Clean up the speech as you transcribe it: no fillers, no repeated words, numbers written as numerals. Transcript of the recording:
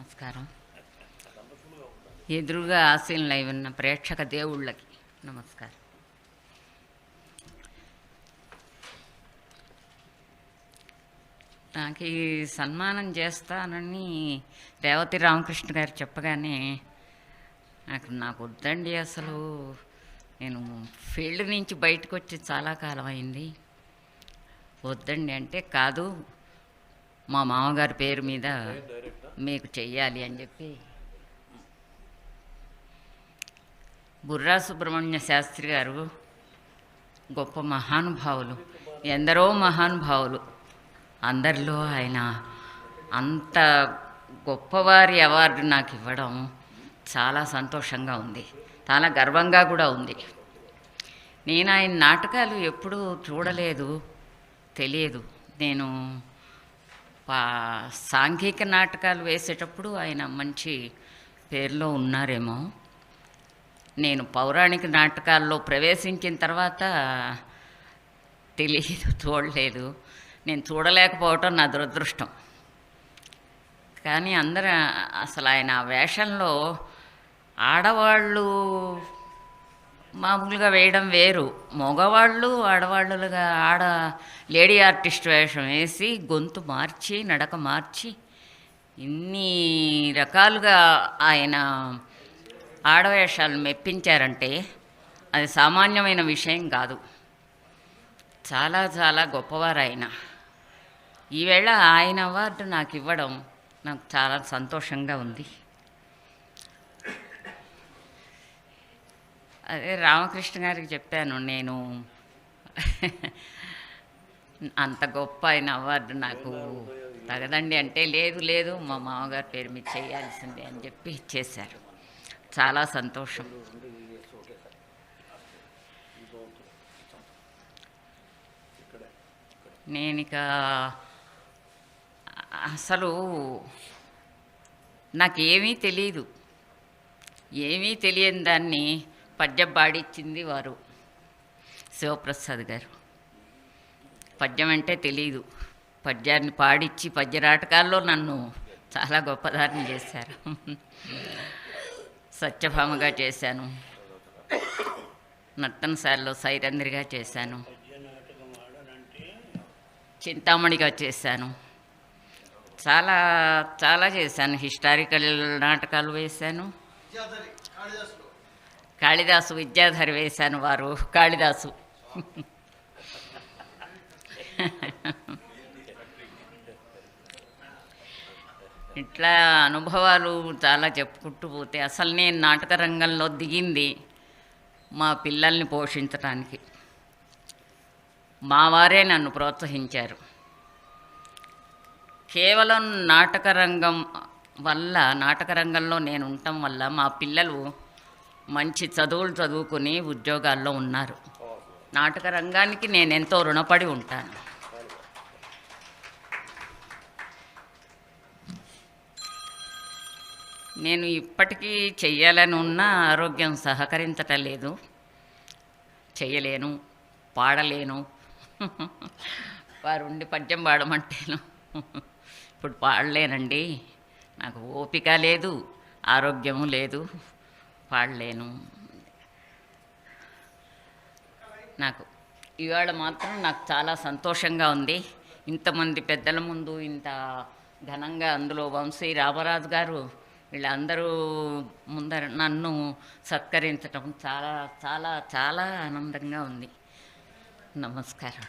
నమస్కారం. ఎదురుగా ఆశీనులై ఉన్న ప్రేక్షక దేవుళ్ళకి నమస్కారం. నాకు ఈ సన్మానం చేస్తానని రేవతి రామకృష్ణ గారు చెప్పగానే నాకు వద్దండి, అసలు నేను ఫీల్డ్ నుంచి బయటకు వచ్చి చాలా కాలం అయింది, వద్దండి అంటే, కాదు మా మామగారి పేరు మీద మీకు చెయ్యాలి అని చెప్పి బుర్రా సుబ్రహ్మణ్య శాస్త్రి గారు గొప్ప మహానుభావులు, ఎందరో మహానుభావులు, అందరిలో ఆయన అంత గొప్పవారి అవార్డు నాకు ఇవ్వడం చాలా సంతోషంగా ఉంది, చాలా గర్వంగా కూడా ఉంది. నేను ఆయన నాటకాలు ఎప్పుడూ చూడలేదు, తెలియదు. నేను సాంఘిక నాటకాలు వేసేటప్పుడు ఆయన మంచి పేరులో ఉన్నారేమో. నేను పౌరాణిక నాటకాల్లో ప్రవేశించిన తర్వాత తెలియదు, చూడలేదు. నేను చూడలేకపోవటం నా దురదృష్టం. కానీ అందరూ అసలు ఆయన వేషంలో ఆడవాళ్ళు మామూలుగా వేయడం వేరు, మగవాళ్ళు ఆడవాళ్ళుగా లేడీ ఆర్టిస్ట్ వేషం వేసి గొంతు మార్చి నడక మార్చి ఇన్ని రకాలుగా ఆయన ఆడవేషాలు మెప్పించారంటే అది సామాన్యమైన విషయం కాదు. చాలా చాలా గొప్పవారు ఆయన. ఈవేళ ఆయన అవార్డు నాకు ఇవ్వడం నాకు చాలా సంతోషంగా ఉంది. అదే రామకృష్ణ గారికి చెప్పాను, నేను అంత గొప్ప ఆయన అవార్డు నాకు తగదండి అంటే, లేదు లేదు మా మామగారి పేరు మీద చేయాల్సిందే అని చెప్పి ఇచ్చేశారు. చాలా సంతోషం. నేనిక అసలు నాకేమీ తెలీదు, ఏమీ తెలియని దాన్ని పద్యం పాడిచ్చింది వారు శివప్రసాద్ గారు. పద్యం అంటే తెలీదు, పద్యాన్ని పాడిచ్చి పద్య నాటకాల్లో నన్ను చాలా గొప్పదాన్ని చేశారు. సత్యభామగా చేశాను, నర్తనశాలలో సైరంధ్రిగా చేశాను, చింతామణిగా చేశాను, చాలా చాలా చేశాను. హిస్టారికల్ నాటకాలు వేశాను. కాళిదాసు విద్యాధరి వేశాను, వారు కాళిదాసు. ఇట్లా అనుభవాలు చాలా చెప్పుకుంటూ పోతే, అసలు నేను నాటక రంగంలో దిగింది మా పిల్లల్ని పోషించడానికి. మా వారే నన్ను ప్రోత్సహించారు. కేవలం నాటక రంగంలో నేను ఉండటం వల్ల మా పిల్లలు మంచి చదువులు చదువుకుని ఉద్యోగాల్లో ఉన్నారు. నాటక రంగానికి నేను ఎంతో రుణపడి ఉంటాను. నేను ఇప్పటికీ చెయ్యాలని ఉన్నా ఆరోగ్యం సహకరించటం లేదు, చెయ్యలేను, పాడలేను. వారు ఉండి పద్యం పాడమంటేను ఇప్పుడు పాడలేనండి, నాకు ఓపిక లేదు, ఆరోగ్యము లేదు, పాడలేను. నాకు ఇవాళ మాత్రం నాకు చాలా సంతోషంగా ఉంది. ఇంతమంది పెద్దల ముందు ఇంత ఘనంగా, అందులో వంశీ రామరాజు గారు వీళ్ళందరూ ముందర నన్ను సత్కరించటం చాలా చాలా చాలా ఆనందంగా ఉంది. నమస్కారం.